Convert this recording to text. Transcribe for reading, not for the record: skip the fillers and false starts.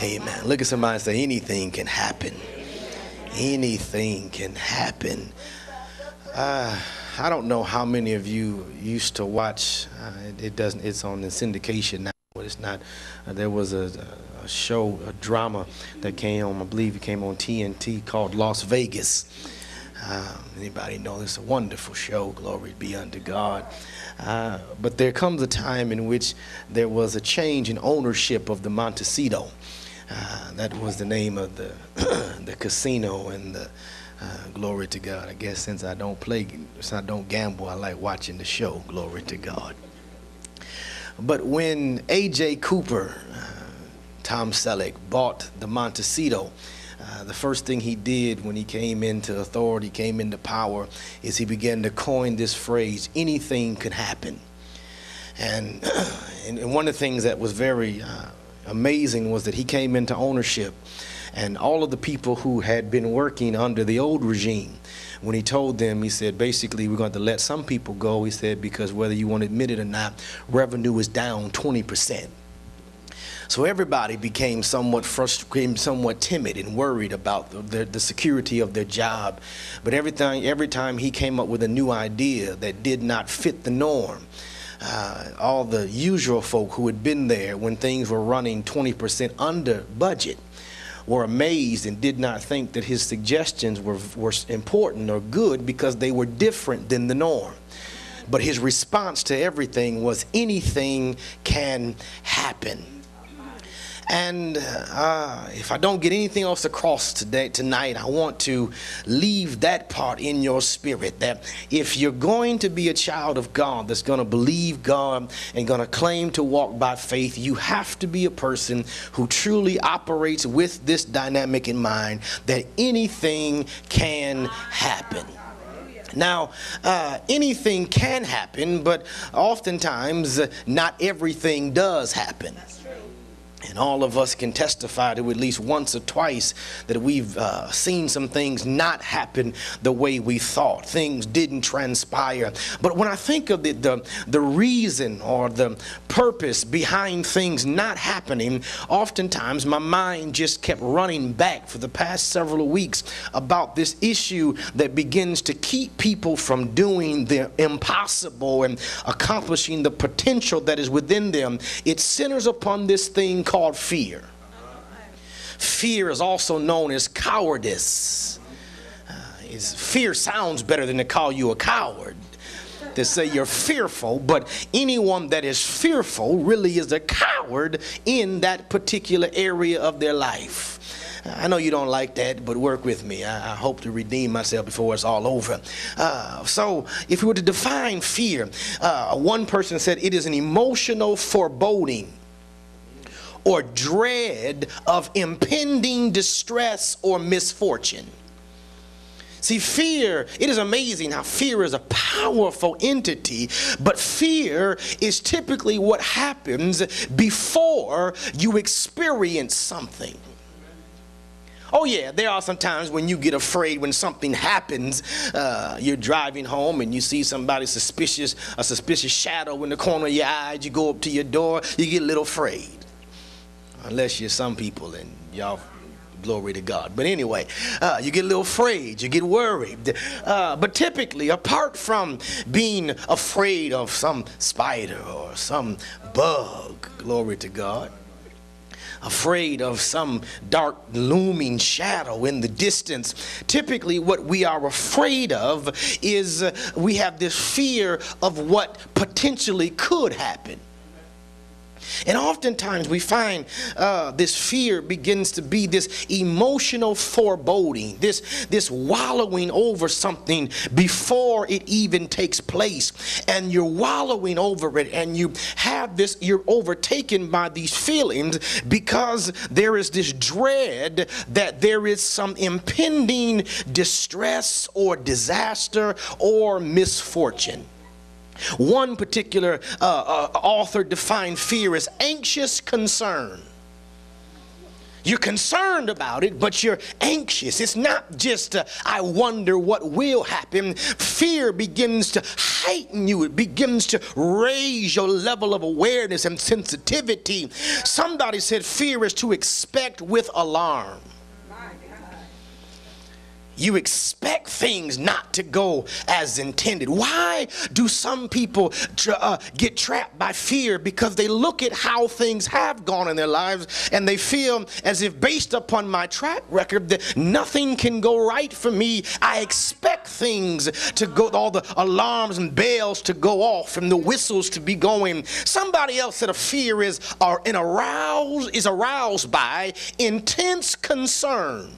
Amen. Look at somebody and say, anything can happen. Anything can happen. I don't know how many of you used to watch. It doesn't. It's on the syndication now, but it's not. There was a show, a drama that came on. I believe it came on TNT called Las Vegas. Anybody know this? A wonderful show. Glory be unto God. But there comes a time in which there was a change in ownership of the Montecito. That was the name of the casino, and the glory to God. I guess since I don't gamble, I like watching the show. Glory to God. But when A.J. Cooper, Tom Selleck, bought the Montecito, the first thing he did when he came into authority, came into power, is he began to coin this phrase, anything could happen. And one of the things that was very amazing was that he came into ownership, and all of the people who had been working under the old regime, when he told them, he said, basically, we're going to let some people go, he said, because whether you want to admit it or not, revenue is down 20%. So everybody became somewhat frustrated, somewhat timid and worried about the security of their job. But every time he came up with a new idea that did not fit the norm, all the usual folk who had been there when things were running 20% under budget were amazed and did not think that his suggestions were important or good because they were different than the norm. But his response to everything was, anything can happen. And if I don't get anything else across tonight, I want to leave that part in your spirit, that if you're going to be a child of God that's going to believe God and going to claim to walk by faith, you have to be a person who truly operates with this dynamic in mind, that anything can happen. Now, anything can happen, but oftentimes not everything does happen. And all of us can testify to at least once or twice that we've seen some things not happen the way we thought. Things didn't transpire. But when I think of the reason or the purpose behind things not happening, oftentimes my mind just kept running back for the past several weeks about this issue that begins to keep people from doing the impossible and accomplishing the potential that is within them. It centers upon this thing called fear. Fear is also known as cowardice. Fear sounds better than to call you a coward, to say you're fearful, but anyone that is fearful really is a coward in that particular area of their life. I know you don't like that, but work with me. I hope to redeem myself before it's all over. So if we were to define fear, one person said it is an emotional foreboding or dread of impending distress or misfortune. See, fear, it is amazing how fear is a powerful entity, but fear is typically what happens before you experience something. Oh yeah, there are some times when you get afraid when something happens. You're driving home and you see somebody a suspicious shadow in the corner of your eye. You go up to your door, you get a little afraid. Unless you're some people and y'all, glory to God. But anyway, you get a little afraid, you get worried. But typically, apart from being afraid of some spider or some bug, glory to God, afraid of some dark looming shadow in the distance, typically what we are afraid of is we have this fear of what potentially could happen. And oftentimes we find this fear begins to be this emotional foreboding, this wallowing over something before it even takes place. And you're wallowing over it, and you have this, you're overtaken by these feelings because there is this dread that there is some impending distress or disaster or misfortune. One particular author defined fear as anxious concern. You're concerned about it, but you're anxious. It's not just, I wonder what will happen. Fear begins to heighten you. It begins to raise your level of awareness and sensitivity. Somebody said fear is to expect with alarm. You expect things not to go as intended. Why do some people get trapped by fear? Because they look at how things have gone in their lives and they feel as if, based upon my track record, that nothing can go right for me. I expect things to go, all the alarms and bells to go off and the whistles to be going. Somebody else said a fear is aroused by intense concern.